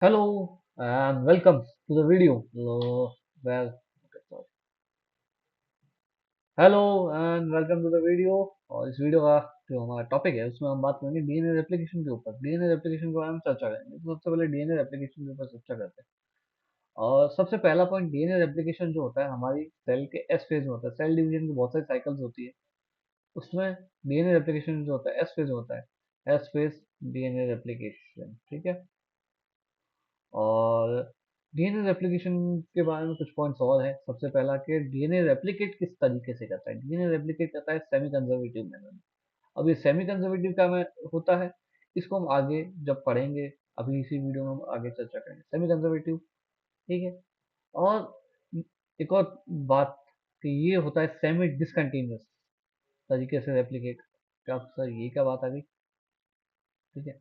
Hello and welcome to the video. Well, okay, sorry. Hello and welcome to the video. और इस video का जो हमारा topic है उसमें हम बात करेंगे डीएनए रेप्लिकेशन के ऊपर। डीएनए रेप्लिकेशन के बारे में चर्चा करेंगे। तो सबसे पहले डीएनए रेप्लिकेशन के ऊपर चर्चा करते हैं। और सबसे पहला पॉइंट, डीएनए रेप्लिकेशन जो होता है हमारी सेल के एस फेज में होता है। सेल डिवीजन की बहुत सारी साइकिल्स होती है, उसमें डीएनए रेप्लिकेशन जो होता है एस फेज होता है। एस फेज डीएनए रेप्लिकेशन, ठीक है। और डीएनए रेप्लिकेशन के बारे में कुछ पॉइंट्स और है। सबसे पहला कि डीएनए रेप्लिकेट किस तरीके से करता है। डीएनए रेप्लिकेट करता है सेमी कंजर्वेटिव मेथड। अब ये सेमी कंजर्वेटिव क्या में होता है, इसको हम आगे जब पढ़ेंगे, अभी इसी वीडियो में हम आगे चर्चा करेंगे सेमी कंजर्वेटिव, ठीक है। और एक और बात कि ये होता है सेमी डिसकंटिन्यूस तरीके से रेप्लिकेट। क्या सर ये क्या बात आ गई, ठीक है।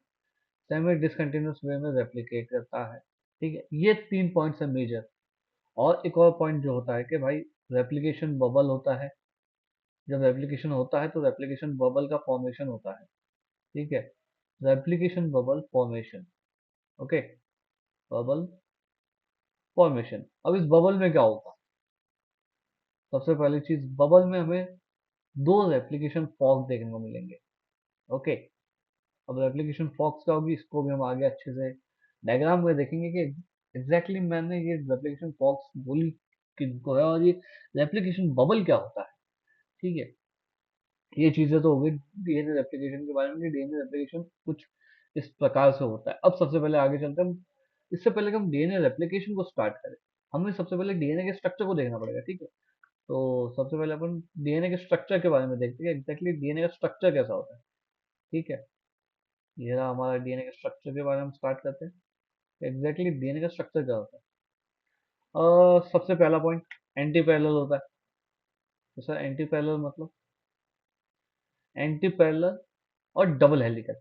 सेमी डिसकंटिन्यूस वे में रेप्लिकेट करता है, ठीक है। ये 3 पॉइंट्स है मेजर। और एक और पॉइंट जो होता है कि भाई रेप्लिकेशन बबल होता है। जब रेप्लिकेशन होता है तो रेप्लिकेशन बबल का फॉर्मेशन होता है, ठीक है। Replication bubble formation, okay. Bubble formation. अब इस बबल में क्या होगा, सबसे पहली चीज बबल में हमें दो रेप्लिकेशन फॉर्क देखने को मिलेंगे, ओके। अब रेप्लिकेशन फॉक्स क्या होगी इसको भी हम आगे अच्छे से डायग्राम में देखेंगे कि एग्जैक्टली मैंने ये रेप्लिकेशन फॉक्स बोली किनको है और ये रेप्लिकेशन बबल क्या होता है, ठीक है। ये चीजें तो हो गई डीएनए रेप्लिकेशन के बारे में कि डीएनए रेप्लिकेशन कुछ इस प्रकार से होता है। अब सबसे पहले आगे चलते हैं इससे पहले कि हम डीएनए रेप्लिकेशन को स्टार्ट करें, हमें सबसे पहले डीएनए के स्ट्रक्चर को देखना पड़ेगा, ठीक है। तो सबसे पहले अपन डीएनए के स्ट्रक्चर के बारे में देखते हैं, एग्जैक्टली डीएनए का स्ट्रक्चर कैसा होता है, ठीक है। ये रहा हमारा डीएनए के स्ट्रक्चर के बारे में स्टार्ट करते हैं। एग्जैक्टली डीएनए का स्ट्रक्चर क्या होता है। सबसे पहला पॉइंट एंटी पैरेलल होता है। तो सर एंटी पैरेलल मतलब एंटी पैरेलल और double helical.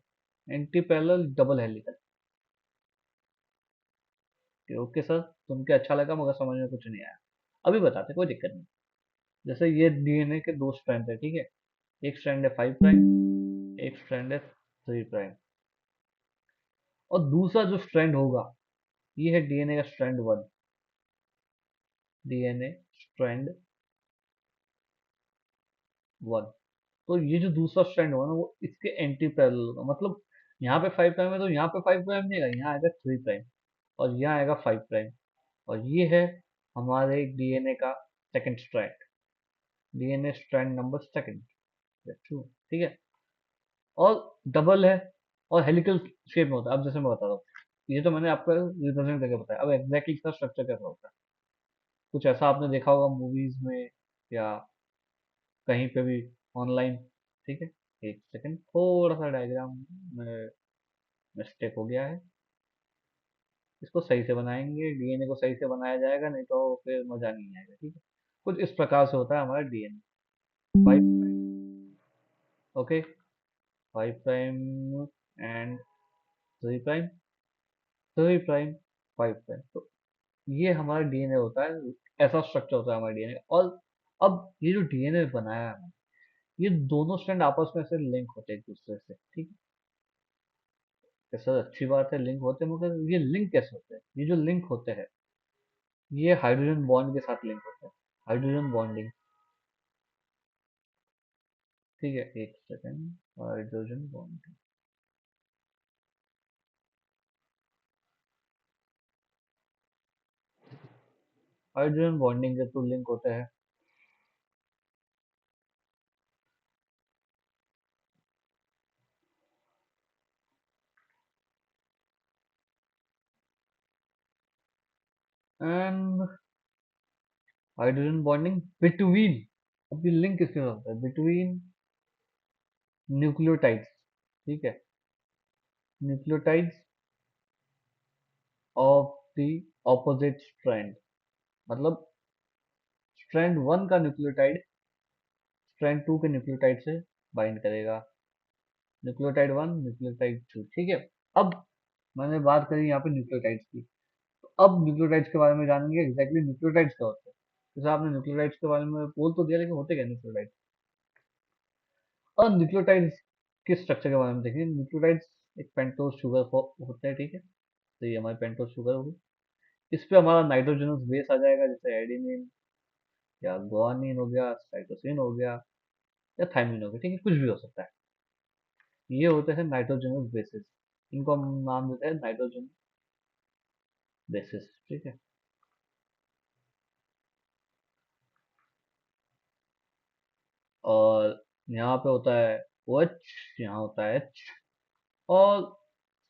Anti parallel double helical, okay sir सुन के अच्छा लगा मगर समझ में कुछ नहीं आया। अभी बताते कोई दिक्कत नहीं। जैसे ये डीएनए के दो स्ट्रैंड है, ठीक है। एक स्ट्रैंड है 5 प्राइम, एक स्ट्रैंड है 3 प्राइम। और दूसरा जो स्ट्रैंड होगा ये है डीएनए का स्ट्रैंड 1। DNA strand 1। तो ये जो दूसरा स्ट्रैंड होगा ना वो इसके एंटी पैरेलल होगा। मतलब यहाँ पे 5 प्राइम है तो यहाँ पे 5 प्राइम नहीं आएगा, यहाँ आएगा 3 प्राइम। और यहाँ आएगा 5 प्राइम। और ये है हमारे डीएनए का second strand, DNA strand number second, true, ठीक है। और डबल है और हेलिकल शेप में होता है। अब जैसे मैं बता रहा हूँ, ये तो मैंने आपको रिप्रेजेंट करके बताया। अब एग्जैक्टली इसका स्ट्रक्चर कैसा होता है, कुछ ऐसा आपने देखा होगा मूवीज में या कहीं पे भी ऑनलाइन, ठीक है। एक सेकंड, थोड़ा सा डायग्राम में मिस्टेक हो गया है। इसको सही से बनाएंगे, डीएनए को सही से बनाया जाएगा, नहीं तो फिर मजा नहीं आएगा, ठीक है। कुछ इस प्रकार से होता है हमारा DNA. 5 prime, okay. 5 prime and 3 prime, 3 prime, 5 prime. तो ये हमारा डीएनए होता है, ऐसा स्ट्रक्चर होता है हमारा डीएनए। और अब ये जो डीएनए बनाया है, ये दोनों स्ट्रैंड आपस में से लिंक होते हैं एक दूसरे से, ठीक है। सर अच्छी बात है लिंक होते हैं, मगर ये लिंक कैसे होते हैं। ये जो लिंक होते हैं ये हाइड्रोजन बॉन्ड के साथ लिंक होते हैं, हाइड्रोजन बॉन्डिंग, ठीक है। एक second, hydrogen bonding, hydrogen bonding के थ्रू लिंक होते हैं। एंड हाइड्रोजन बॉन्डिंग बिटवीन, अब ये लिंक किसके साथ होता है, बिटवीन न्यूक्लियोटाइड्स, ठीक है। Nucleotides of the opposite strand. मतलब स्ट्रैंड 1 का न्यूक्लियोटाइड स्ट्रैंड 2 के न्यूक्लियोटाइड से बाइंड करेगा। न्यूक्लियोटाइड 1, न्यूक्लियोटाइड 2, ठीक है। अब मैंने बात करी यहाँ पे न्यूक्लियोटाइड्स की। तो अब न्यूक्लियोटाइड्स के बारे में जानेंगे, एग्जैक्टली न्यूक्लियोटाइड्स क्या होते हैं। जैसे आपने न्यूक्लियोटाइड्स के बारे में बोल तो दिया, लेकिन होते क्या न्यूक्लियोटाइड्स। और न्यूक्लियोटाइड्स के स्ट्रक्चर के बारे में देखेंगे। न्यूक्लियोटाइड्स एक पेंटोज शुगर होते हैं, ठीक है। तो ये हमारी पेंटोस शुगर होगी। इस पे हमारा नाइट्रोजनस बेस आ जाएगा, जैसे एडेनिन या गुआनिन हो गया, साइटोसिन हो गया, या थाइमिन हो गया, ठीक है, कुछ भी हो सकता है। ये होते हैं नाइट्रोजनस बेसिस। इनको हम नाम देते हैं नाइट्रोजन बेसिस, ठीक है। और यहाँ पे होता है OH, यहाँ होता है H और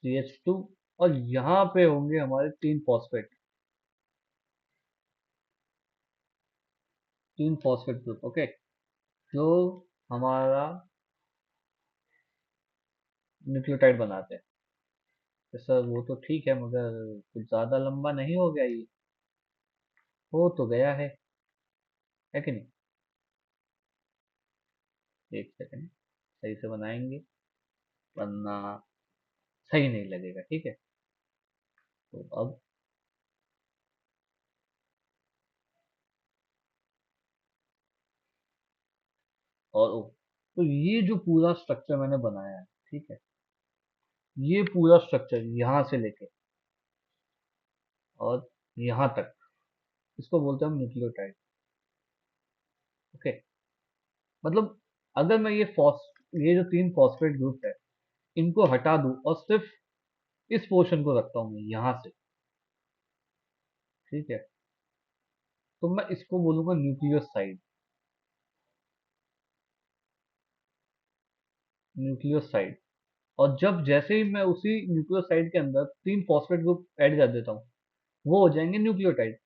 CH2, और यहाँ पे होंगे हमारे तीन फॉस्फेट, तीन फॉस्फेट ग्रुप, ओके, जो हमारा न्यूक्लियोटाइड बनाते हैं। तो सर वो तो ठीक है, मगर कुछ ज्यादा लंबा नहीं हो गया ये? हो तो गया है कि नहीं? एक सेकंड, सही से बनाएंगे, वरना सही नहीं लगेगा, ठीक है। तो अब, और ओ, तो ये जो पूरा स्ट्रक्चर मैंने बनाया है, ठीक है, ये पूरा स्ट्रक्चर यहाँ से लेके और यहाँ तक, इसको बोलते हैं हम न्यूक्लियोटाइड, ओके। मतलब अगर मैं ये जो तीन फॉस्फेट ग्रुप है, इनको हटा दूं और सिर्फ इस पोर्शन को रखता हूँ मैं यहाँ से, ठीक है, तो मैं इसको बोलूंगा न्यूक्लियोसाइड, न्यूक्लियोसाइड। और जब जैसे ही मैं उसी न्यूक्लियोसाइड के अंदर तीन फॉस्फेट ग्रुप ऐड कर देता हूँ, वो हो जाएंगे न्यूक्लियोटाइड।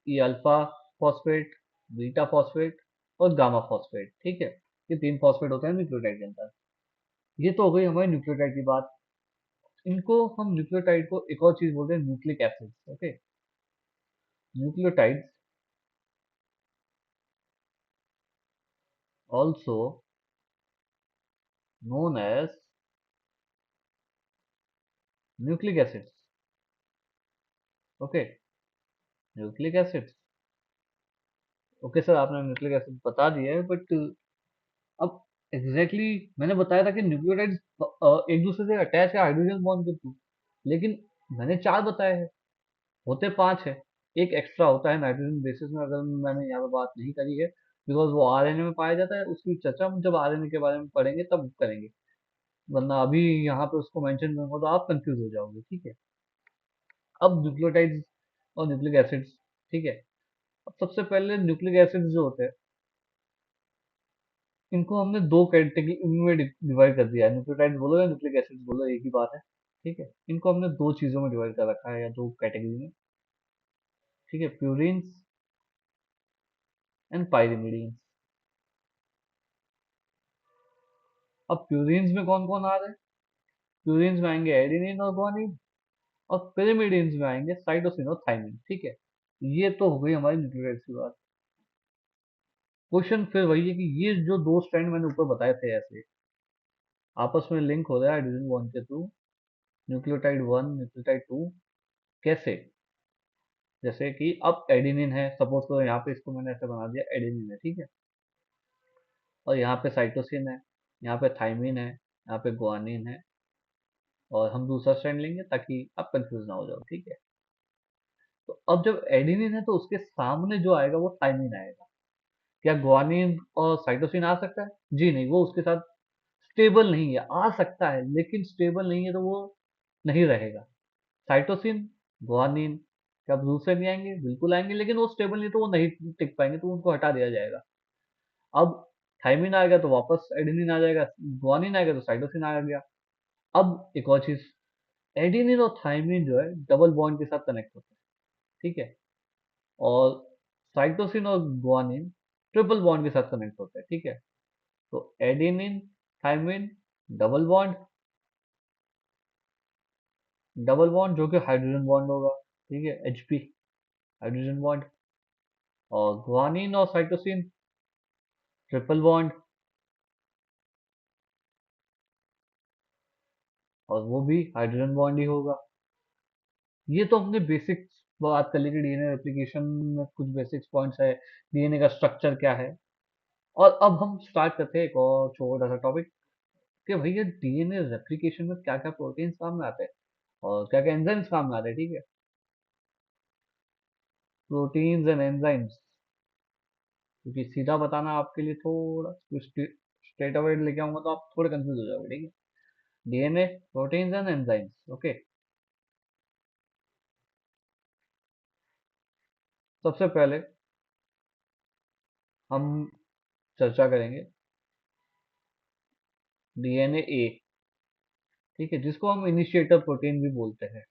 ये अल्फा फॉस्फेट, बीटा फॉस्फेट और गामा फॉस्फेट, ठीक है। ये तीन फॉस्फेट होते हैं न्यूक्लियोटाइड के अंदर। ये तो हो गई हमारी न्यूक्लियोटाइड की बात। इनको हम न्यूक्लियोटाइड को एक और चीज बोलते हैं, nucleic acid, okay. Nucleotides also known as nucleic acids, okay, nucleic acids, okay sir, आपने न्यूक्लिक एसिड बता दिया है, बट अब एग्जैक्टली मैंने बताया था कि न्यूक्लियोटाइड्स एक दूसरे से अटैच है हाइड्रोजन बॉन्ड के थ्रू, लेकिन मैंने चार बताए हैं, होते पांच है। एक एक्स्ट्रा होता है नाइट्रोजन बेसिस में, अगर मैंने यहाँ पे बात नहीं करी है, बिकॉज वो आरएनए में पाया जाता है, उसकी चर्चा हम जब आरएनए के बारे में पढ़ेंगे तब करेंगे, वरना अभी यहाँ पे उसको मेंशन करूंगा तो आप कंफ्यूज हो जाओगे, ठीक है। अब न्यूक्लियोटाइड्स और न्यूक्लिक एसिड्स, ठीक है। अब सबसे पहले न्यूक्लिक एसिड्स जो होते हैं, इनको हमने दो कैटेगरी में डिवाइड कर दिया है, न्यूक्लियोटाइड्स बोलो या न्यूक्लिक एसिड्स बोलो, एक ही बात है, ठीक है। इनको हमने दो चीजों में डिवाइड कर रखा है, या दो कैटेगरी में, ठीक है, प्यूरिन्स एंड पाइरिमिडीन्स। अब प्यूरिन्स में कौन कौन आ रहे हैं? प्यूरिन्स में आएंगे एडेनिन और गुआनिन, और pyrimidines में आएंगे साइटोसिन और थाइमिन, ठीक है। ये तो हो गई हमारी न्यूक्लियोटाइड्स की बात। क्वेश्चन फिर वही है कि ये जो दो स्ट्रैंड मैंने ऊपर बताए थे, ऐसे आपस में लिंक हो रहा है हाइड्रोजन बॉन्ड के through, nucleotide one, nucleotide two, कैसे? जैसे कि अब एडेनिन है, सपोज करो यहाँ पे इसको मैंने ऐसे बना दिया, एडेनिन है, ठीक है, और यहाँ पे साइटोसिन है, यहाँ पे थाइमिन है, यहाँ पे गुआनिन है, और हम दूसरा स्ट्रैंड लेंगे ताकि आप कंफ्यूज ना हो जाओ, ठीक है। तो अब जब एडेनिन है तो उसके सामने जो आएगा वो थाइमिन आएगा। क्या गुआनिन और साइटोसिन आ सकता है? जी नहीं, वो उसके साथ स्टेबल नहीं है, आ सकता है लेकिन स्टेबल नहीं है, तो वो नहीं रहेगा। साइटोसिन, गुआनिन, क्या आप दूसरे नहीं आएंगे? बिल्कुल आएंगे, लेकिन वो स्टेबल नहीं, तो वो नहीं टिक पाएंगे, तो उनको हटा दिया जाएगा। अब थाइमिन आ गया तो वापस एडेनिन आ जाएगा, गुआनिन आ गया तो साइटोसिन आ गया। अब एक और चीज, एडेनिन और थाइमिन जो है डबल बॉन्ड के साथ कनेक्ट होते हैं, ठीक है, और साइटोसिन और गुआनिन ट्रिपल बॉन्ड के साथ कनेक्ट होते हैं, ठीक है। तो adenine, thymine, double bond, double bond जो कि हाइड्रोजन बॉन्ड होगा, ठीक है, Hp, हाइड्रोजन बॉन्ड, और गुआनिन और साइटोसिन ट्रिपल बॉन्ड, और वो भी हाइड्रोजन बॉन्ड ही होगा। ये तो हमने बेसिक बात कर ली कि डीएनए रेप्लिकेशन में कुछ बेसिक्स पॉइंट्स है, डीएनए का स्ट्रक्चर क्या है। और अब हम स्टार्ट करते हैं एक और छोटा सा टॉपिक, कि भैया डीएनए रेप्लिकेशन में क्या क्या प्रोटीन्स काम में आते हैं। और क्या क्या एंजाइम्स काम में आते हैं, ठीक है। प्रोटीन्स एंड एंजाइम्स, क्योंकि सीधा बताना आपके लिए थोड़ा स्ट्रेट अवे लेके आऊंगा तो आप थोड़े कंफ्यूज हो जाओगे, ठीक है। DNA, proteins and enzymes, okay. सबसे पहले हम चर्चा करेंगे डीएनए ए, ठीक है, जिसको हम इनिशिएटर प्रोटीन भी बोलते हैं।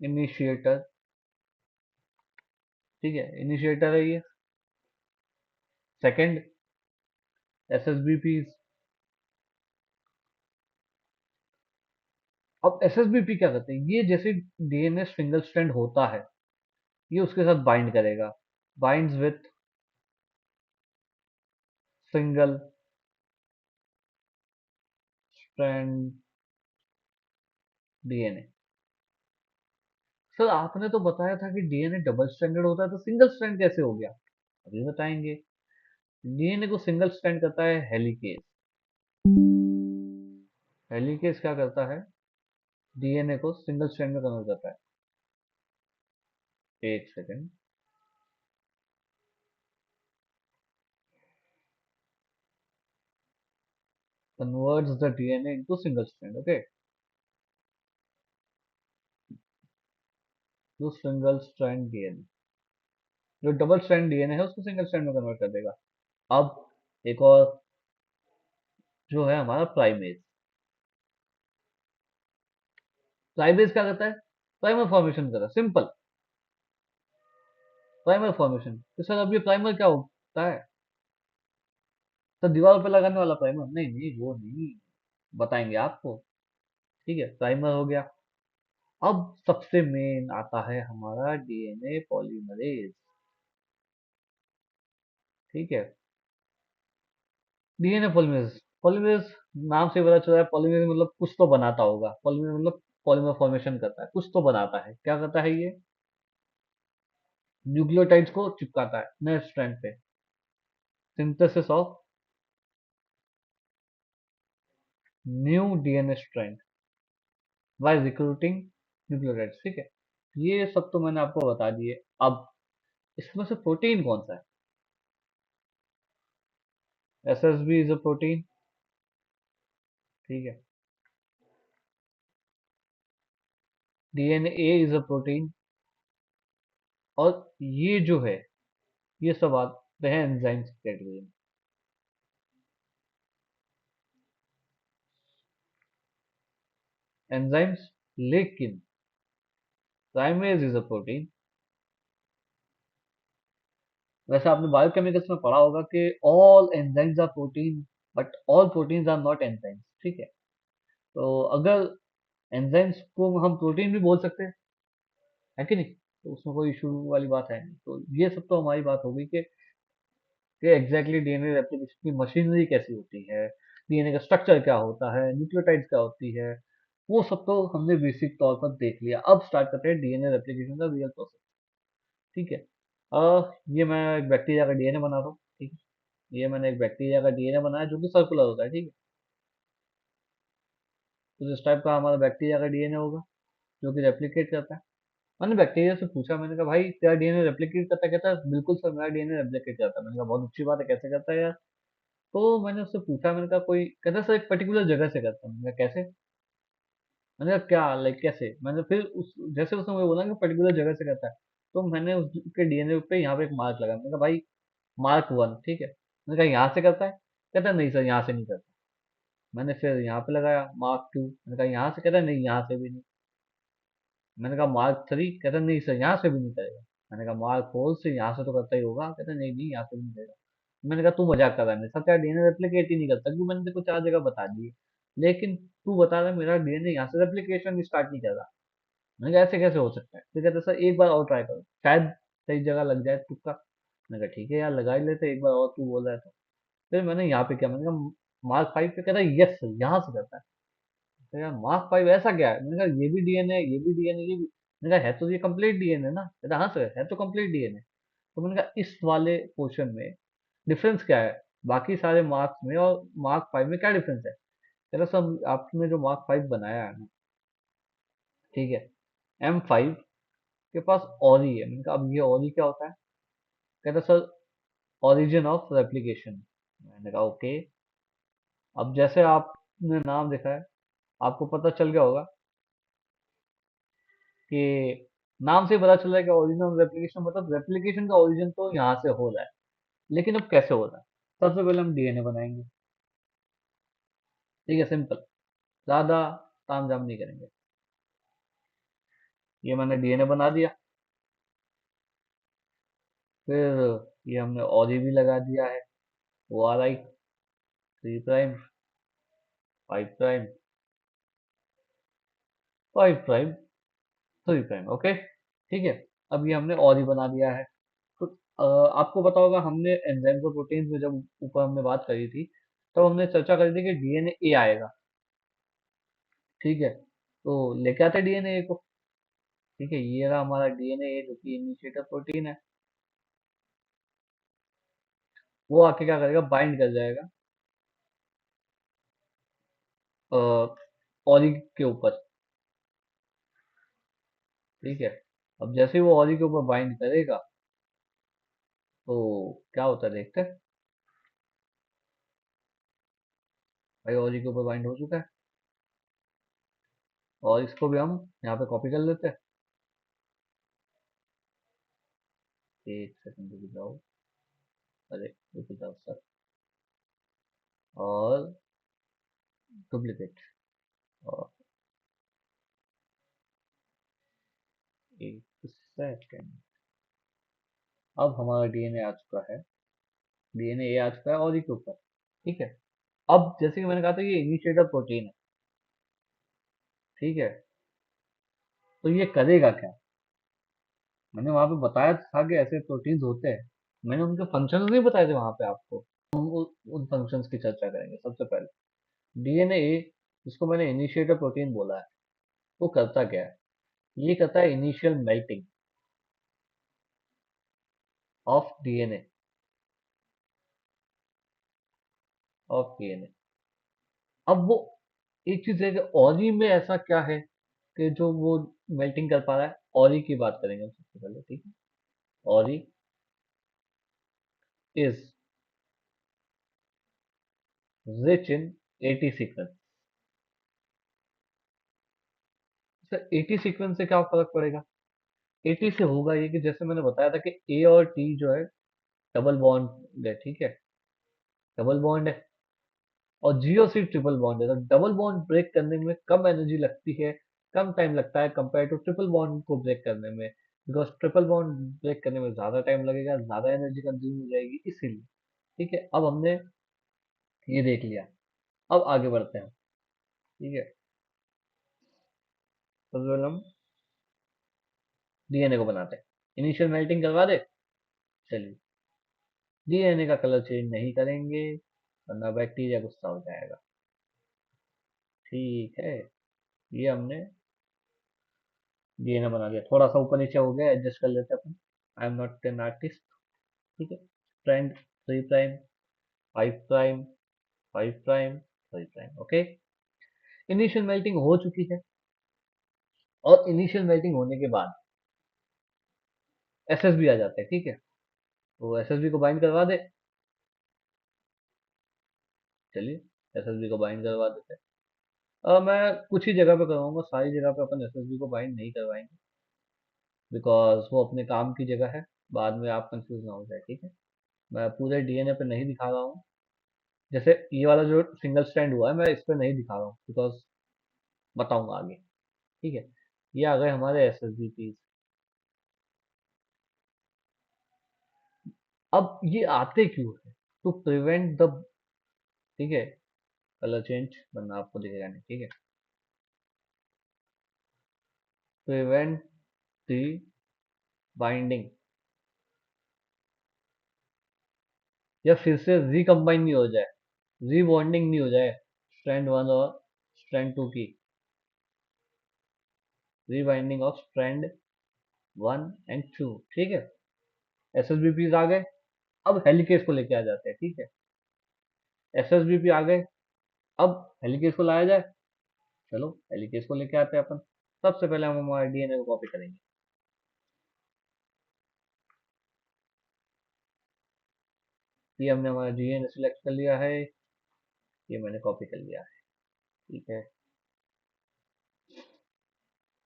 इनिशिएटर, ठीक है, इनिशिएटर है ये। सेकंड, एसएसबीपी। अब एसएसबीपी क्या करते हैं, ये जैसे डीएनए सिंगल स्ट्रैंड होता है, ये उसके साथ बाइंड करेगा, binds with single strand DNA. Sir आपने तो बताया था कि डीएनए डबल स्ट्रैंडेड होता है, तो सिंगल स्ट्रैंड कैसे हो गया, अभी बताएंगे। डीएनए को सिंगल स्ट्रैंड करता है हेलिकेज। हेलिकेज क्या करता है, डीएनए को सिंगल स्ट्रैंड में कन्वर्ट करता है। एक second. Converts the DNA into single strand, okay. जो सिंगल स्ट्रैंड डीएनए, जो डबल स्ट्रैंड डीएनए है उसको सिंगल स्ट्रैंड में कन्वर्ट कर देगा। अब एक और जो है हमारा प्राइमेज। प्राइमेज क्या करता है, प्राइमर फॉर्मेशन करता है, सिंपल। प्राइमर फॉर्मेशन, तो सर अब ये प्राइमर क्या होता है, तो दीवार पे लगाने वाला प्राइमर, नहीं नहीं वो नहीं, बताएंगे आपको, ठीक है। प्राइमर हो गया। अब सबसे मेन आता है हमारा डीएनए पॉलीमरेज, ठीक है। डीएनए पॉलीमरेज, पॉलीमरेज नाम से पता चल रहा है, पॉलीमरेज मतलब कुछ तो बनाता होगा, पॉलीमरेज मतलब पॉलीमर फॉर्मेशन करता है, कुछ तो बनाता है, क्या करता है ये, न्यूक्लियोटाइड्स को चिपकाता है नए स्ट्रैंड पे, synthesis of new DNA strand by recruiting nucleotides, ठीक है। ये सब तो मैंने आपको बता दिए। अब इसमें से प्रोटीन कौन सा है, एसएसबी इज अ प्रोटीन, ठीक है। DNA is a protein. और ये जो है, ये सब आते हैं एंजाइम्स की कैटेगरी में। एंजाइम्स, लेकिन प्राइमेज इज अ प्रोटीन। वैसे आपने बायोकेमिकल्स में पढ़ा होगा कि all enzymes are protein, but all proteins are not enzymes, ठीक है। तो अगर एंजाइम्स को हम प्रोटीन भी बोल सकते हैं, है कि नहीं, तो उसमें कोई इशू वाली बात है नहीं। तो ये सब तो हमारी बात हो गई कि एग्जैक्टली डीएनए रेप्लिकेशन की मशीनरी कैसी होती है, डीएनए का स्ट्रक्चर क्या होता है, न्यूक्लियोटाइड्स क्या होती है, वो सब तो हमने बेसिक तौर पर देख लिया। अब स्टार्ट करते हैं डीएनए रेप्लिकेशन का रियल प्रोसेस, ठीक है। ये मैं एक बैक्टीरिया का डीएनए बना रहा हूँ, ठीक है। ये मैंने एक बैक्टीरिया का डीएनए बनाया जो कि सर्कुलर होता है, ठीक है। तो इस टाइप का हमारा बैक्टीरिया का डीएनए होगा जो कि रेप्लिकेट करता है। मैंने बैक्टीरिया से पूछा, मैंने कहा भाई तेरा डीएनए रेप्लिकेट करता है, कहता है बिल्कुल सर मेरा डीएनए रेप्लिकेट करता है। मैंने कहा बहुत अच्छी बात है, कैसे करता है यार। तो मैंने उससे पूछा, मैंने कहा कोई, कहता सर एक पर्टिकुलर जगह से करता हूँ। मैंने कहा कैसे, मैंने कहा क्या लाइक कैसे, मैंने फिर उस जैसे उसने मुझे बोला कि पर्टिकुलर जगह से करता है, तो मैंने उसके डीएनए पे यहाँ पे एक मार्क लगा। मैंने कहा भाई मार्क वन, ठीक है। मैंने कहा यहाँ से करता है, कहता नहीं सर यहाँ से नहीं करता। मैंने फिर यहाँ पे लगाया मार्क टू, मैंने कहा यहाँ से, कहता नहीं यहाँ से भी नहीं। मैंने कहा मार्क थ्री, कहता नहीं सर यहाँ से भी नहीं करेगा। मैंने कहा मार्क फोर से यहाँ से तो करता ही होगा, कहता नहीं नहीं यहाँ से भी नहीं करेगा। मैंने कहा तू मजाक कर रहा है मेरे साथ, तेरा डीएनए रेप्लिकेट ही नहीं करता, क्योंकि मैंने तेरे को चार जगह बता दी, लेकिन तू बता रहा है मेरा डीएनए यहाँ से रेप्लिकेशन स्टार्ट नहीं कर रहा। मैंने कहा ऐसे कैसे हो सकता है, तो कहते सर एक बार और ट्राई करो, शायद सही जगह लग जाए तुक्का। मैंने कहा ठीक है यार लगा ही लेते एक बार और, तू बोल रहा है तो। फिर मैंने यहाँ पे किया, मैंने कहा मार्क फाइव पे, कहता यस सर यहाँ से करता है। तो यार मार्क फाइव ऐसा क्या है, मैंने कहा ये भी डीएनए, ये भी डीएनए, ये भी। मैंने कहा है तो ये कंप्लीट डीएनए ना, कहता हाँ सर है तो कंप्लीट डीएनए। तो मैंने कहा इस वाले पोर्शन में डिफरेंस क्या है, बाकी सारे मार्क्स में और मार्क फाइव में क्या डिफरेंस है। कहता सर आपने जो मार्क फाइव बनाया है ना, ठीक है। M5 के पास ऑरी है। मैंने कहा अब ये ऑरी क्या होता है? कहता सर ओरिजिन ऑफ रेप्लिकेशन। मैंने कहा ओके। अब जैसे आपने नाम देखा है, आपको पता चल गया होगा कि नाम से ही पता चल रहा है कि ओरिजिन ऑफ रेप्लिकेशन मतलब रेप्लिकेशन का ओरिजिन तो यहाँ से हो रहा है, लेकिन अब कैसे हो रहा है? सबसे पहले हम डीएनए बनाएंगे। ठीक है, सिंपल, ज्यादा तामझाम नहीं करेंगे। ये मैंने डीएनए बना दिया। फिर ये हमने ओरी भी लगा दिया है। O R I 3 prime, 5 prime, 5 prime, 3 prime. Okay, ठीक है। अब ये हमने ओरी बना दिया है। तो आपको पता होगा हमने एंजाइम्स और प्रोटीन्स में जब ऊपर हमने बात करी थी, तो हमने चर्चा करी थी कि डीएनए ए आएगा। ठीक है, तो लेके आते डीएनए को। ठीक है, ये रहा हमारा डीएनए जो कि इनिशिएटर प्रोटीन है। वो आके क्या करेगा, बाइंड कर जाएगा ओरी के ऊपर। ठीक है, अब जैसे ही वो ओरी के ऊपर बाइंड करेगा, तो क्या होता है देखते हैं। भाई ओरी के ऊपर बाइंड हो चुका है, और इसको भी हम यहाँ पे कॉपी कर लेते हैं। एक सेकंड रुक जाओ। अरे रुक जाओ सर। और डुप्लीकेट। और एक सेकंड। अब हमारा डीएनए आ चुका है। डीएनए आ चुका है ओरी के ऊपर। ठीक है, अब जैसे कि मैंने कहा था ये इनिशिएटर प्रोटीन है। ठीक है, तो ये करेगा क्या? मैंने वहां पे बताया था कि ऐसे प्रोटीन्स होते हैं। मैंने उनके फंक्शंस नहीं बताए थे वहां पे आपको। उन फंक्शंस की चर्चा करेंगे सबसे पहले। डीएनए, जिसको मैंने इनिशिएटर प्रोटीन बोला है, वो करता क्या है? ये करता है initial melting of DNA, of DNA. अब वो एक चीज है कि ऑरी में ऐसा क्या है कि जो वो मेल्टिंग कर पा रहा है? ऑरी की बात करेंगे हम सबसे पहले। ठीक है, ऑरी is rich in eighty sequence. Sir eighty sequence से क्या फर्क पड़ेगा? एटी से होगा ये कि जैसे मैंने बताया था कि ए और टी जो है डबल बॉन्ड है। ठीक है, डबल बॉन्ड है। और जियो सी ट्रिपल बॉन्ड है, तो डबल बॉन्ड ब्रेक करने में कम एनर्जी लगती है, कम टाइम लगता है कंपेयर टू ट्रिपल बॉन्ड को ब्रेक करने में। बिकॉज ट्रिपल बॉन्ड ब्रेक करने में ज्यादा टाइम लगेगा, ज्यादा एनर्जी कंज्यूम हो जाएगी, इसीलिए। ठीक है, अब हमने ये देख लिया। अब आगे बढ़ते हैं। ठीक है, सबसे पहले हम डीएनए को बनाते हैं। इनिशियल मेल्टिंग करवा दे। चलिए, डीएनए का कलर चेंज नहीं करेंगे, वरना बैक्टीरिया गुस्सा हो जाएगा। ठीक है, ये हमने डीएनए बना दिया। थोड़ा सा ऊपर नीचे हो गया, एडजस्ट कर लेते हैं अपन। I am not an artist. ठीक है, strand 3 prime, 5 prime, 5 prime, 3 prime. Okay, initial melting हो चुकी है। और इनिशियल मेल्टिंग होने के बाद एसएसबी आ जाते हैं। ठीक है, तो एसएसबी को बाइंड करवा दे। चलिए, एसएसबी को बाइंड करवा देते हैं। मैं कुछ ही जगह पे करवाऊंगा, सारी जगह पे अपन एसएसबी को बाइंड नहीं करवाएंगे, बिकॉज वो अपने काम की जगह है। बाद में आप कंफ्यूज ना हो जाए। ठीक है, मैं पूरे डीएनए पे नहीं दिखा रहा हूँ। जैसे ये वाला जो सिंगल स्टैंड हुआ है, मैं इस पे नहीं दिखा रहा हूँ, बिकॉज बताऊंगा आगे। ठीक है, ये आ गए हमारे एसएसबी पीस। अब ये आते क्यों है? टू प्रिवेंट द, ठीक है, कलर चेंज वरना आपको दिखेगा नहीं। ठीक है, प्रिवेंट द बाइंडिंग, या फिर से रिकम्बाइन नहीं हो जाए, रीबॉन्डिंग नहीं हो जाए स्ट्रैंड वन और स्ट्रैंड टू की। Rebinding of strand one and two. ठीक है, एसएसबीपी आ गए। अब हेलिकेस को लेके आ जाते हैं। ठीक है, एसएसबीपी आ गए। अब हेलिकेस को लाया जाए। चलो हेलिकेस को लेके आते हैं अपन। सबसे पहले हम हमारे डीएनए को कॉपी करेंगे। ये हमने हमारा डीएनए सिलेक्ट कर लिया है, ये मैंने कॉपी कर लिया है। ठीक है,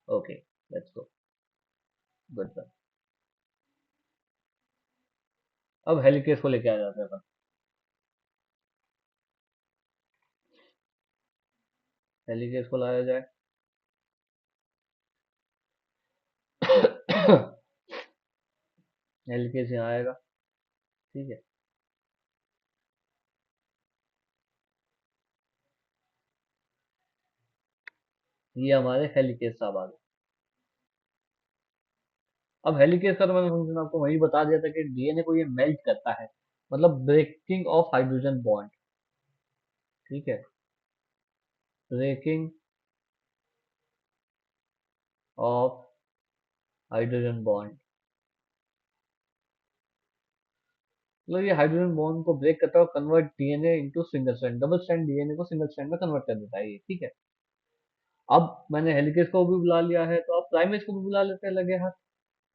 okay, let's go, goodbye. अब हेलिकेस को लेके आ जाते हैं अपन। हेलिकेस को लाया जाए। हेलिकेस यहाँ आएगा। ठीक है, ये हमारे हेलिकेस साहब आ गए। अब हेलिकेस का तो मैंने फंक्शन आपको वही बता दिया था कि डीएनए को ये मेल्ट करता है, मतलब ब्रेकिंग ऑफ हाइड्रोजन बॉन्ड। ठीक है, ब्रेकिंग ऑफ हाइड्रोजन बॉन्ड, मतलब ये हाइड्रोजन बॉन्ड को ब्रेक करता है और convert DNA into single strand, double strand DNA को सिंगल स्ट्रैंड में कन्वर्ट कर देता है ये। ठीक है, अब मैंने हेलिकेस को भी बुला लिया है, तो अब प्राइमेज को भी बुला लेते हैं लगे हाथ।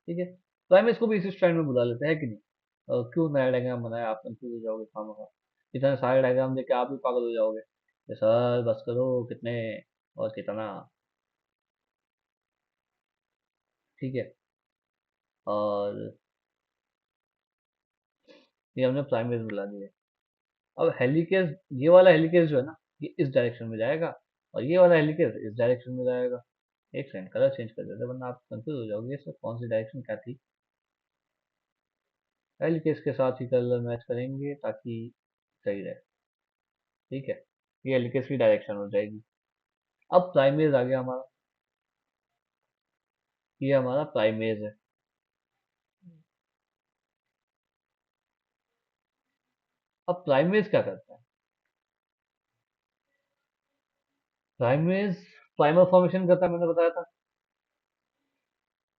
ठीक है, प्राइमेज को भी इसी स्ट्रैंड में बुला लेते हैं कि नहीं। क्यों नया डायग्राम बनाया, आप कंफ्यूज हो जाओगे खामखा। इतने सारे डायग्राम देख के आप भी पागल हो जाओगे कि सर बस करो, कितने और कितना। ठीक है, और ये हमने प्राइमेज बुला दिया। अब हेलिकेस, ये वाला हेलिकेस जो है ना, ये इस डायरेक्शन में जाएगा, और ये वाला हेलिकेस इस डायरेक्शन में जाएगा। एक सेकंड, कलर चेंज कर देते, वरना आप कंफ्यूज हो जाओगे सर कौन सी डायरेक्शन क्या थी। हेलिकेस के साथ ही कलर मैच करेंगे ताकि सही रहे। ठीक है, ये हेलिकेस की डायरेक्शन हो जाएगी। अब प्राइमेज आ गया हमारा, ये हमारा प्राइमेज है। अब प्राइमेज क्या करता है? प्राइमेज प्राइमर फॉर्मेशन करता है, मैंने बताया था।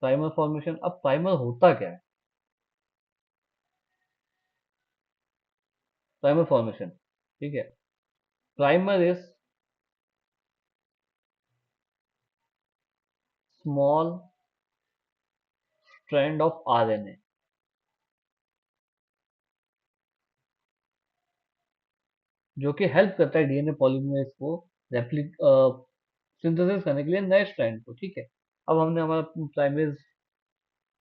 प्राइमर फॉर्मेशन, अब प्राइमर होता क्या है? प्राइमर फॉर्मेशन, ठीक है, primer is small strand of RNA, जो कि हेल्प करता है डीएनए पॉलीमरेज को रेप्लिक सिंथेसिस करने के लिए नए स्ट्रैंड को। ठीक है, अब हमने हमारा प्राइमेज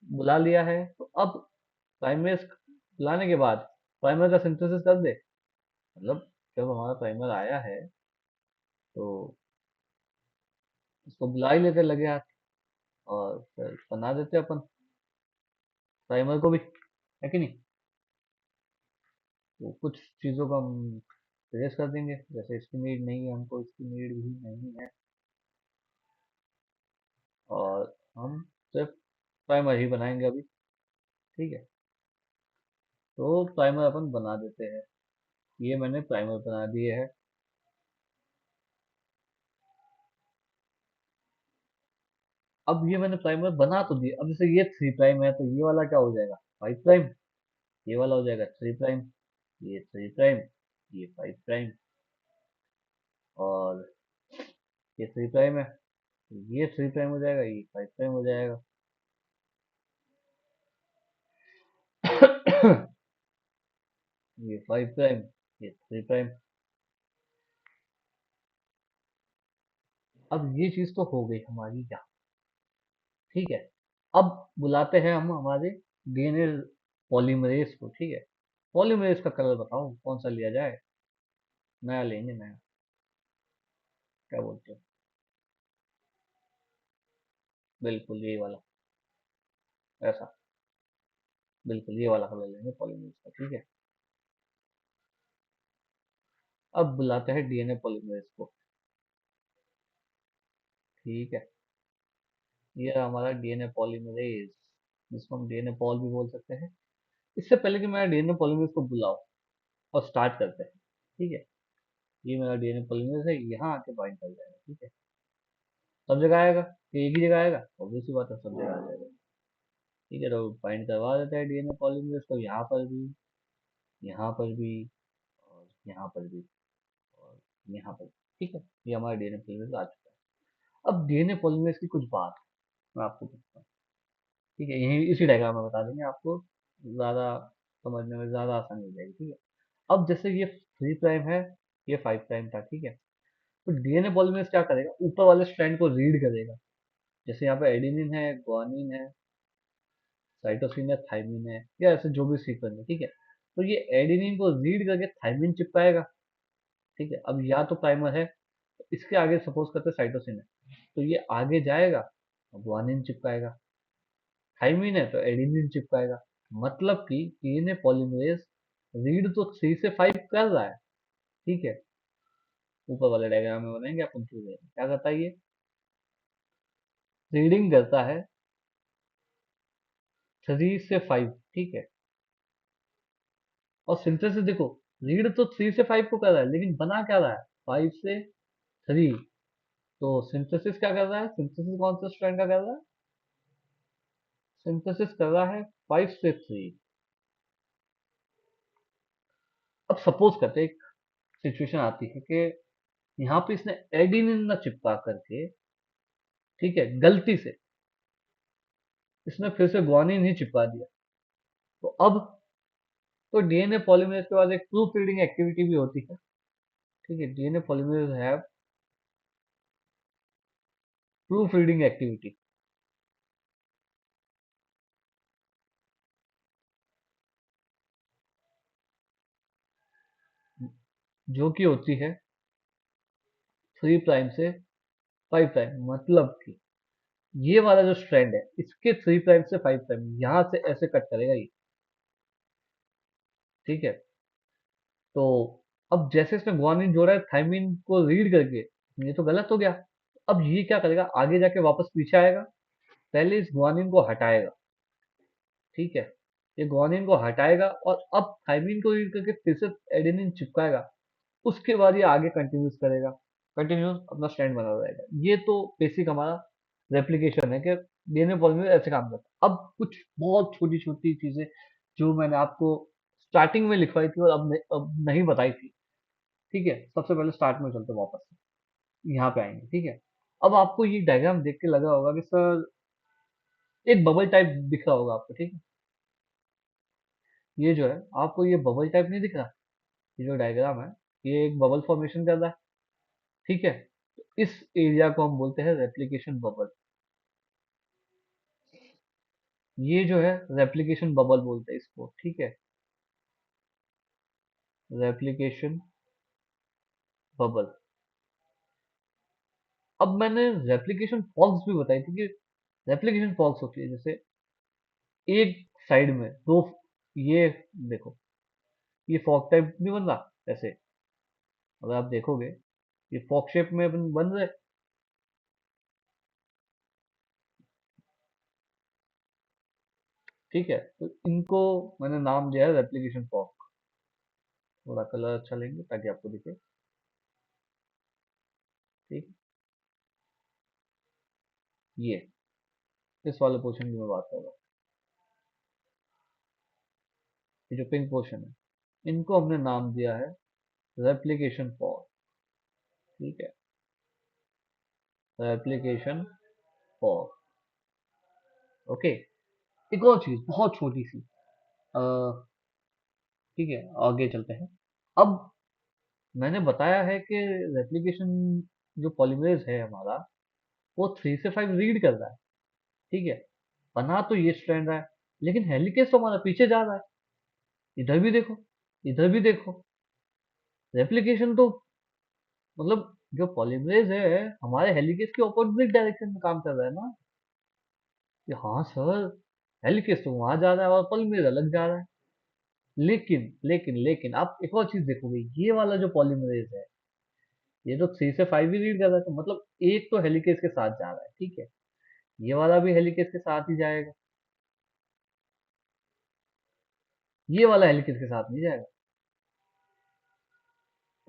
बुला लिया है, तो अब प्राइमेज बुलाने के बाद प्राइमर का सिंथेसिस कर दे, मतलब जब हमारा प्राइमर आया है तो उसको बुला ही लेते लगे हाथ, और फिर बना देते अपन प्राइमर को भी, है कि नहीं। तो कुछ चीज़ों को हम एडजस्ट कर देंगे, जैसे इसकी नीड नहीं है हमको, इसकी नीड भी नहीं है, और हम सिर्फ प्राइमर ही बनाएंगे अभी। ठीक है, तो प्राइमर अपन बना देते हैं। ये मैंने प्राइमर बना दिए है। अब ये मैंने प्राइमर बना तो दिया, अब जैसे ये 3 प्राइम है, तो ये वाला क्या हो जाएगा, 5 प्राइम। ये वाला हो जाएगा 3 प्राइम, ये 3 प्राइम, ये 5 प्राइम, और ये 3 प्राइम है, ये 3 प्राइम हो जाएगा, ये 5 प्राइम हो जाएगा। ये 5 प्राइम, ये 3 प्राइम। अब ये चीज तो हो गई हमारी यहाँ। ठीक है, अब बुलाते हैं हम हमारे डीएनए पॉलीमरेज को। ठीक है, पॉलीमरेज का कलर बताओ कौन सा लिया जाए, नया लेंगे, नया, क्या बोलते हो? बिल्कुल यही वाला, ऐसा, बिल्कुल ये वाला कलर लेंगे पॉलीमरेज का। ठीक है, अब बुलाते हैं डीएनए पॉलीमरेज को। ठीक है, ये रहा हमारा डीएनए पॉलीमरेज, जिसको हम डीएनए पॉल भी बोल सकते हैं। इससे पहले कि मैं डीएनए पॉलीमरेज को बुलाऊं और स्टार्ट करते हैं, ठीक है, ये मेरा डीएनए पॉलीमरेज है, यहाँ आके बाइंड कर जाएगा। ठीक है, सब जगह आएगा कि एक ही जगह आएगा, ऑब्वियस सी बात है, सब जगह आ जाएगा। ठीक है, तो बाइंड करवा देते हैं डीएनए पॉलीमरेज को, यहाँ पर भी, यहाँ पर भी, और यहाँ पर भी, और यहाँ पर भी। ठीक है, ये हमारा डीएनए पॉलीमरेज आ चुका है। अब डीएनए पॉलीमरेज की कुछ बात मैं आपको बताता हूँ। ठीक है, यही इसी डायग्राम में बता देंगे आपको, ज़्यादा समझने में ज़्यादा आसानी हो जाएगी। ठीक है, अब जैसे ये 3 प्राइम है, ये 5 प्राइम था। ठीक है, तो डीएनए पॉलीमरेज क्या करेगा, ऊपर वाले स्ट्रैंड को रीड करेगा। जैसे यहाँ पे एडेनिन है, ग्वानिन है, साइटोसिन है, थाइमिन है, या ऐसे जो भी सीक्वेंस है। ठीक है, तो ये एडेनिन को रीड करके थाइमिन चिपकाएगा। ठीक है, अब या तो प्राइमर है, तो इसके आगे सपोज करते साइटोसिन है, तो ये आगे जाएगा, ग्वानिन चिपकाएगा। थाइमिन है तो एडेनिन चिपकाएगा। मतलब कि डीएनए पॉलीमरेज रीड तो 3 से 5 कर रहा है। ठीक है, ऊपर वाले डायग्राम में बनाएंगे आप कंफ्यूज है क्या करता है ये, रीडिंग करता है 3 से 5। ठीक है, और सिंथेसिस देखो, रीड तो 3 से 5 को कर रहा है, लेकिन बना क्या रहा है, 5 से 3। तो सिंथेसिस क्या कर रहा है, सिंथेसिस कौन से स्ट्रैंड का कर रहा है, सिंथेसिस कर रहा है 5 से 3। अब सपोज करते हैं, एक सिचुएशन आती है कि यहाँ पे इसने एडिनिन ना चिपका करके, ठीक है, गलती से इसने फिर से ग्वानिन ही चिपका दिया। तो अब तो डीएनए पॉलीमरेज के बाद एक प्रूफ रीडिंग एक्टिविटी भी होती है। ठीक है, DNA polymerase have proof reading activity, जो कि होती है 3 प्राइम से 5 प्राइम। मतलब कि ये वाला जो स्ट्रैंड है, इसके 3 प्राइम से 5 प्राइम यहाँ से ऐसे कट करेगा ये। ठीक है, तो अब जैसे इसमें ग्वानिन जोड़ा है थायमिन को रीड करके, ये तो गलत हो गया। अब ये क्या करेगा, आगे जाके वापस पीछे आएगा, पहले इस ग्वानिन को हटाएगा। ठीक है, ये ग्वानिन को हटाएगा और अब थायमिन को रीड करके फिर से एडेनिन चिपकाएगा। उसके बाद ये आगे कंटिन्यूस करेगा, कंटिन्यूस अपना स्टैंड बना रहेगा। ये तो बेसिक हमारा रेप्लिकेशन है कि डीएनए पॉलीमरेज ऐसे काम करता है। अब कुछ बहुत छोटी छोटी चीजें जो मैंने आपको स्टार्टिंग में लिखवाई थी और अब नहीं बताई थी। ठीक है, सबसे पहले स्टार्ट में चलते वापस यहाँ पे आएंगे। ठीक है, अब आपको ये डायग्राम देख के लगा होगा कि सर एक बबल टाइप दिख रहा होगा आपको। ठीक है, ये जो है आपको ये बबल टाइप नहीं दिख रहा, ये जो डायग्राम है, ये एक बबल फॉर्मेशन कर रहा है। ठीक है, तो इस एरिया को हम बोलते हैं रेप्लिकेशन बबल। ये जो है रेप्लिकेशन बबल बोलते हैं इसको। ठीक है, रेप्लिकेशन बबल। अब मैंने रेप्लिकेशन फॉल्स भी बताई थी कि रेप्लिकेशन फॉल्स होती है जैसे एक साइड में दो, ये देखो, ये फॉक टाइप नहीं बन रहा ऐसे, अगर आप देखोगे ये फॉक शेप में बन रहे। ठीक है, तो इनको मैंने नाम दिया है रेप्लिकेशन फॉक। थोड़ा कलर अच्छा लेंगे ताकि आपको दिखे। ठीक, ये इस वाले पोर्शन की मैं बात कर रहा हूँ, ये जो पिंक पोर्शन है, इनको हमने नाम दिया है रेप्लिकेशन फॉक। ठीक है, रेप्लिकेशन फॉक। ओके, एक और चीज बहुत छोटी सी, अ, ठीक है, आगे चलते हैं। अब मैंने बताया है कि रेप्लिकेशन जो पॉलीमरेज है हमारा, वो 3 से 5 रीड कर रहा है। ठीक है, बना तो ये स्ट्रैंड रहा है, लेकिन हेलिकेस तो हमारा पीछे जा रहा है। इधर भी देखो, इधर भी देखो, रेप्लिकेशन तो मतलब जो पॉलीमरेज है हमारे हेलिकेस के ऑपोजिट डायरेक्शन में काम कर रहा है ना। कि हाँ सर, हेलिकेस तो वहां जा रहा है और पॉलीमरेज अलग जा रहा है। लेकिन आप एक और चीज देखोगे, ये वाला जो पॉलीमरेज है, ये तो 3 से 5 ही रीड कर रहा है, तो मतलब एक तो हेलिकेस के साथ जा रहा है। ठीक है, ये वाला भी हेलिकेस के साथ ही जाएगा, ये वाला हेलिकेस के साथ नहीं जाएगा।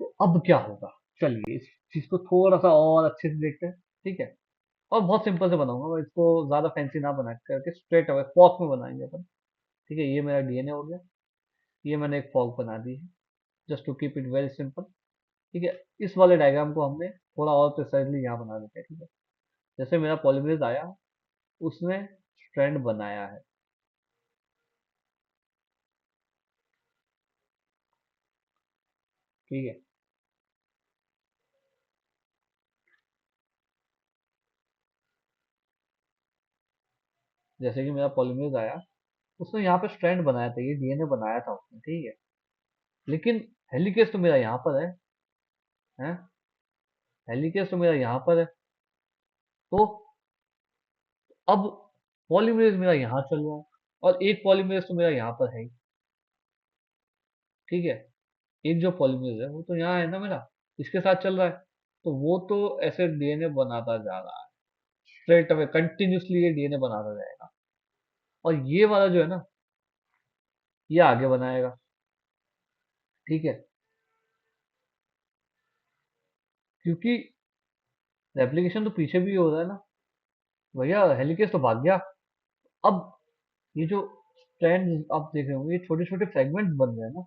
तो अब क्या होगा, चलिए इस चीज को थोड़ा सा और अच्छे से देखते हैं। ठीक है, और बहुत सिंपल से बनाऊंगा मैं इसको, ज्यादा फैंसी ना बना करके स्ट्रेट अवे फॉक में बनाएंगे अपन। ठीक है, ये मेरा डीएनए हो गया, ये मैंने एक फॉक बना दी है, just to keep it very simple. ठीक है, इस वाले डायग्राम को हमने थोड़ा और प्रिसाइजली यहाँ बना देते हैं। ठीक है, जैसे मेरा पॉलीमरेज आया, उसने स्ट्रैंड बनाया है। ठीक है। जैसे कि मेरा पॉलीमरेज आया, उसने यहाँ पे स्ट्रैंड बनाया था, ये डीएनए बनाया था उसने, ठीक है। लेकिन हेलिकेज तो मेरा यहाँ पर है। हेलिकेज तो मेरा यहाँ पर है। तो अब पॉलीमरेज मेरा यहाँ चल रहा है, और एक पॉलीमरेज तो मेरा यहाँ पर है ही, ठीक है। एक जो पॉलीमरेज है वो तो यहाँ है ना मेरा, इसके साथ चल रहा है। तो वो तो ऐसे डीएनए बनाता जा रहा है, स्ट्रेट अवे कंटिन्यूसली ये डीएनए बनाता जाएगा। और ये वाला जो है ना, ये आगे बनाएगा, ठीक है। क्योंकि रेप्लिकेशन तो पीछे भी हो रहा है ना, भैया हेलिकेज तो भाग गया। अब ये जो स्ट्रैंड आप देख रहे होंगे, ये छोटे छोटे फ्रेगमेंट्स बन रहे हैं ना।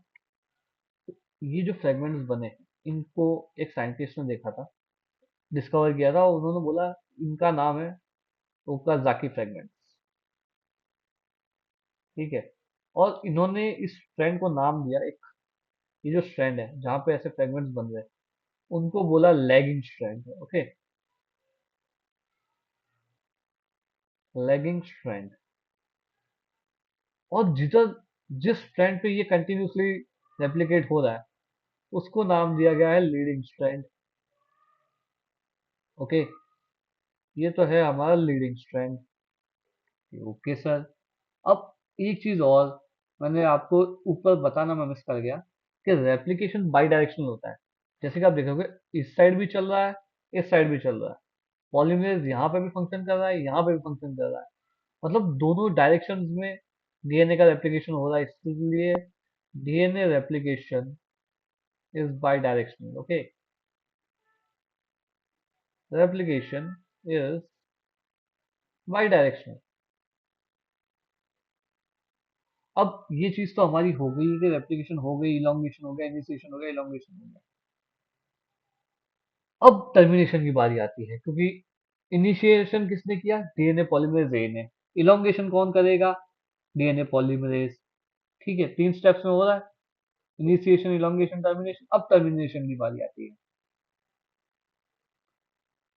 ये जो फ्रेगमेंट्स बने, इनको एक साइंटिस्ट ने देखा था, डिस्कवर किया था, और उन्होंने बोला इनका नाम है ओकाजाकी फ्रेगमेंट्स, ठीक है। और इन्होंने इस स्ट्रैंड को नाम दिया, एक ये जो स्ट्रैंड है जहाँ पे ऐसे फ्रेगमेंट्स बन रहे हैं, उनको बोला lagging strand, okay. Lagging strand. और जिस स्ट्रैंड पे ये कंटिन्यूसली रेप्लिकेट हो रहा है, उसको नाम दिया गया है लीडिंग स्ट्रैंड, ओके। ये तो है हमारा लीडिंग स्ट्रैंड, ओके सर। अब एक चीज और मैंने आपको ऊपर बताना मैं मिस कर गया, कि रेप्लिकेशन बाई डायरेक्शनल होता है। जैसे कि आप देखोगे, इस साइड भी चल रहा है, इस साइड भी चल रहा है। पॉलीमरेज यहाँ पे भी फंक्शन कर रहा है, यहाँ पे भी फंक्शन कर रहा है। मतलब दोनों डायरेक्शंस में डीएनए का रेप्लिकेशन हो रहा है, इसलिए DNA replication is by directional, okay. Replication is by directional. अब ये चीज तो हमारी हो गई कि रेप्लिकेशन हो गई, इलोंगेशन हो गया, इनिशिएशन हो गया, इलोंगेशन हो गया। अब टर्मिनेशन की बारी आती है, क्योंकि इनिशिएशन किसने किया? डीएनए पॉलीमरेज ए ने। इलोंगेशन कौन करेगा? DNA polymerase. ठीक है, 3 स्टेप्स में हो रहा है, इनिशिएशन, इलोंगेशन, टर्मिनेशन। अब टर्मिनेशन की बारी आती है,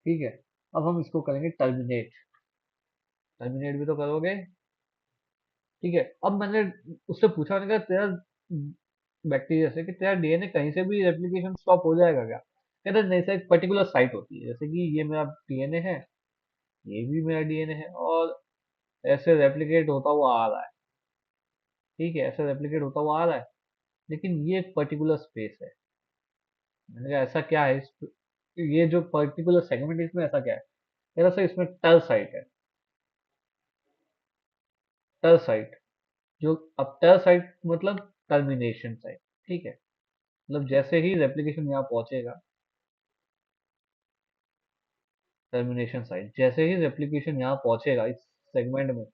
ठीक है। अब हम इसको करेंगे टर्मिनेट। टर्मिनेट भी तो करोगे, ठीक है। अब मैंने उससे पूछा, मैंने कहा तेरा बैक्टीरिया से कि तेरा डीएनए कहीं से भी रेप्लिकेशन स्टॉप हो जाएगा क्या? कहता है, नहीं सर, एक पर्टिकुलर साइट होती है, जैसे कि ये मेरा डीएनए है, ये भी मेरा डीएनए है, और ऐसे रेप्लिकेट होता हुआ आ रहा है, ठीक है, ऐसे रेप्लिकेट होता हुआ आ रहा है। लेकिन ये एक पर्टिकुलर स्पेस है। मैंने कहा ऐसा क्या है ये जो पर्टिकुलर सेगमेंट है, इसमें ऐसा क्या है? कह रहा सर इसमें टर साइट है। टर साइट, जो अब टर साइट मतलब टर्मिनेशन साइट, ठीक है। मतलब जैसे ही रेप्लिकेशन यहाँ पहुंचेगा, टर्मिनेशन साइट, जैसे ही रेप्लिकेशन यहाँ पहुंचेगा इस सेगमेंट में,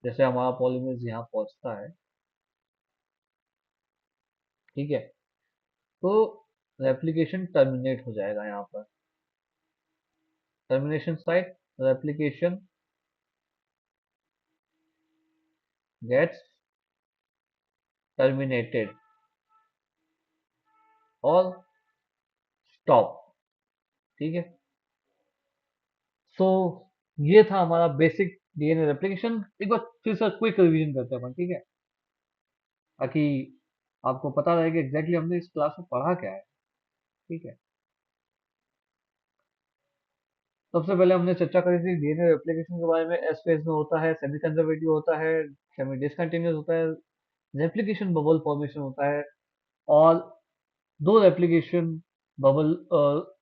जैसे हमारा पॉलीमरेज यहाँ पहुंचता है, ठीक है, तो रेप्लिकेशन टर्मिनेट हो जाएगा यहाँ पर। Termination site, replication gets terminated और स्टॉप, ठीक है। सो ये था हमारा बेसिक डीएनए रेप्लिकेशन। एक बार फिर से क्विक रिवीजन करते हैं अपन, ठीक है, ताकि आपको पता रहे कि एग्जैक्टली हमने इस क्लास में पढ़ा क्या है, ठीक है। सबसे पहले हमने चर्चा करी थी डीएनए रेप्लिकेशन के बारे में। एस फेज में होता है, सेमी कंजर्वेटिव होता है, सेमी डिसकंटिन्यूअस होता है, रेप्लिकेशन बबल फॉर्मेशन होता है, और दो रेप्लिकेशन बबल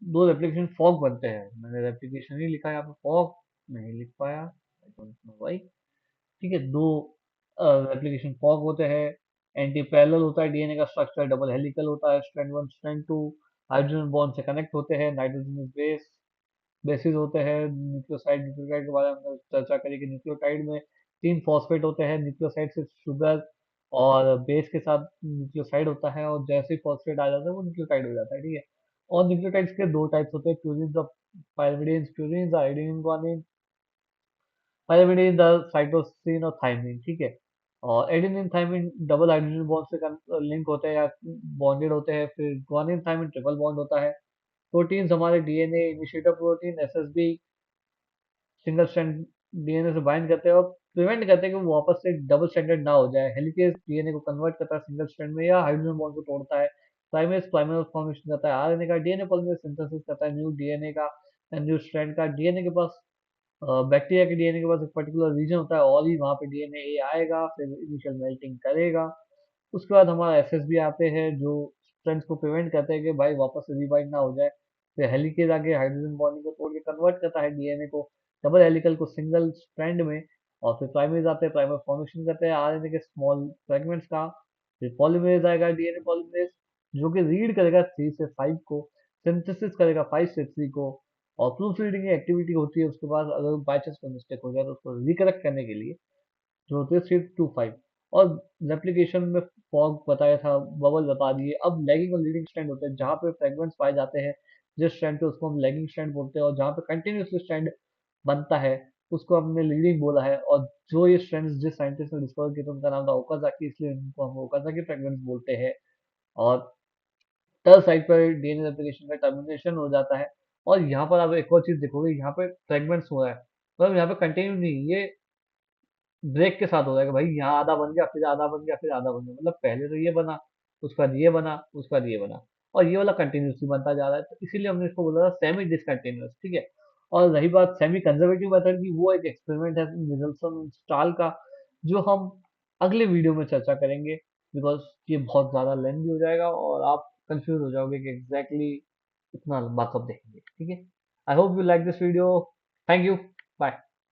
दो रेप्लिकेशन फॉग बनते हैं। मैंने रेप्लिकेशन ही लिखा है यहाँ पे, फॉग नहीं लिख पाया, आई डोंट नो व्हाई। ठीक है, दो रेप्लिकेशन फॉग होते हैं। एंटी पैरेलल होता है डीएनए का स्ट्रक्चर, डबल हेलिकल होता है, स्ट्रैंड 1 स्ट्रैंड 2 हाइड्रोजन बॉन्ड से कनेक्ट होते हैं, नाइट्रोजन बेस बेसिस होते हैं। न्यूक्लियोसाइड, न्यूक्लियोटाइड के बारे में हमने चर्चा करी कि न्यूक्लियोटाइड में 3 फॉस्फेट होते हैं, न्यूक्लियोसाइड से शुगर, और बेस के साथ न्यूक्लियोसाइड होता है, और जैसे ही फॉस्फेट आ जाता है वो न्यूक्लियोटाइड हो जाता है, ठीक है। और न्यूक्लियोटाइड्स के 2 टाइप्स होते हैं, क्यूरीज of pyrimidines, purines, adenine, guanine, pyrimidine the cytosine और थायमिन, ठीक है। और adenine thymine double hydrogen bond से लिंक होते हैं या बॉन्डेड होते हैं। फिर गुआनिन थायमिन ट्रिपल बॉन्ड होता है। प्रोटीन्स हमारे DNA initiator protein, SSB single strand DNA से बाइंड करते हैं और प्रिवेंट करते हैं कि वो वापस से डबल स्ट्रैंडेड ना हो जाए। हेलिकेज डीएनए को कन्वर्ट करता है सिंगल स्ट्रैंड में या हाइड्रोजन बॉन्ड को तोड़ता है। प्राइमेज प्राइमर फॉर्मेशन करता है आरएनए का, डीएनए पॉलीमरेज सिंथेसिस करता है न्यू डीएनए का, न्यू स्ट्रैंड का। डीएनए के पास बैक्टीरिया के डीएनए के पास एक पर्टिकुलर रीजन होता है और ही वहाँ पे डीएनए आएगा, फिर इनिशियल मेल्टिंग करेगा। उसके बाद हमारा एसएसबी आते हैं जो स्ट्रेंथ को प्रिवेंट करते हैं कि भाई वापस से रिबाइंड ना हो जाए। फिर हेलिकेज आके हाइड्रोजन बॉन्डिंग को तोड़ के कन्वर्ट करता है डीएनए को, डबल हेलिकल को सिंगल स्ट्रैंड में। और फिर प्राइमेज आते हैं, प्राइमर फॉर्मेशन करते हैं आरएनए के स्मॉल फ्रेगमेंट्स का। फिर पॉलीमरेज आएगा, डीएनए पॉलीमरेज, जो कि रीड करेगा 3 से 5 को, सिंथेसिस करेगा 5 से 3 को। और प्रूफ रीडिंग की एक्टिविटी होती है उसके बाद, अगर बाई चांस कोई मिस्टेक हो जाए तो उसको रिकरेक्ट करने के लिए, जो होती है 3 to 5। और रेप्लिकेशन में फॉग बताया था, बबल बता दिए। अब लैगिंग और लीडिंग स्ट्रैंड होते हैं जहाँ पे फ्रेगमेंट्स पाए जाते हैं जिस स्ट्रैंड पे, उसको हम लैगिंग स्ट्रैंड बोलते हैं। और जहाँ पे कंटिन्यूसली स्ट्रैंड बनता है उसको हमने लीडिंग बोला है। और जो ये स्ट्रैंड्स जिस साइंटिस्ट ने डिस्कवर किए थे उनका नाम था ओकाजाकी, इसलिए इनको हम ओकाजाकी फ्रेगमेंट्स बोलते हैं। और तल साइड पर डीएनए रेप्लिकेशन का टर्मिनेशन हो जाता है। और यहाँ पर आप एक और चीज देखोगे, यहाँ पे फ्रेगमेंट्स हो रहा है, मतलब यहाँ पे कंटिन्यू नहीं, ये ब्रेक के साथ हो जाएगा। भाई यहाँ आधा बन गया, फिर आधा बन गया, फिर आधा बन गया, मतलब पहले तो ये बना, उसके बाद ये बना, उसके बाद ये बना, और ये वाला कंटिन्यूसली बनता जा रहा है। तो इसीलिए हमने इसको बोला था सेमी डिसकंटिन्यूअस, ठीक है। और रही बात सेमी कंजर्वेटिव मेथड की, वो एक एक्सपेरिमेंट है निदर्सन स्टाल का, जो हम अगले वीडियो में चर्चा करेंगे, बिकॉज ये बहुत ज्यादा लेंथी हो जाएगा और आप कंफ्यूज हो जाओगे कि एग्जैक्टली इतना लंबा कब देखेंगे, ठीक है। I hope you like this video. Thank you. Bye.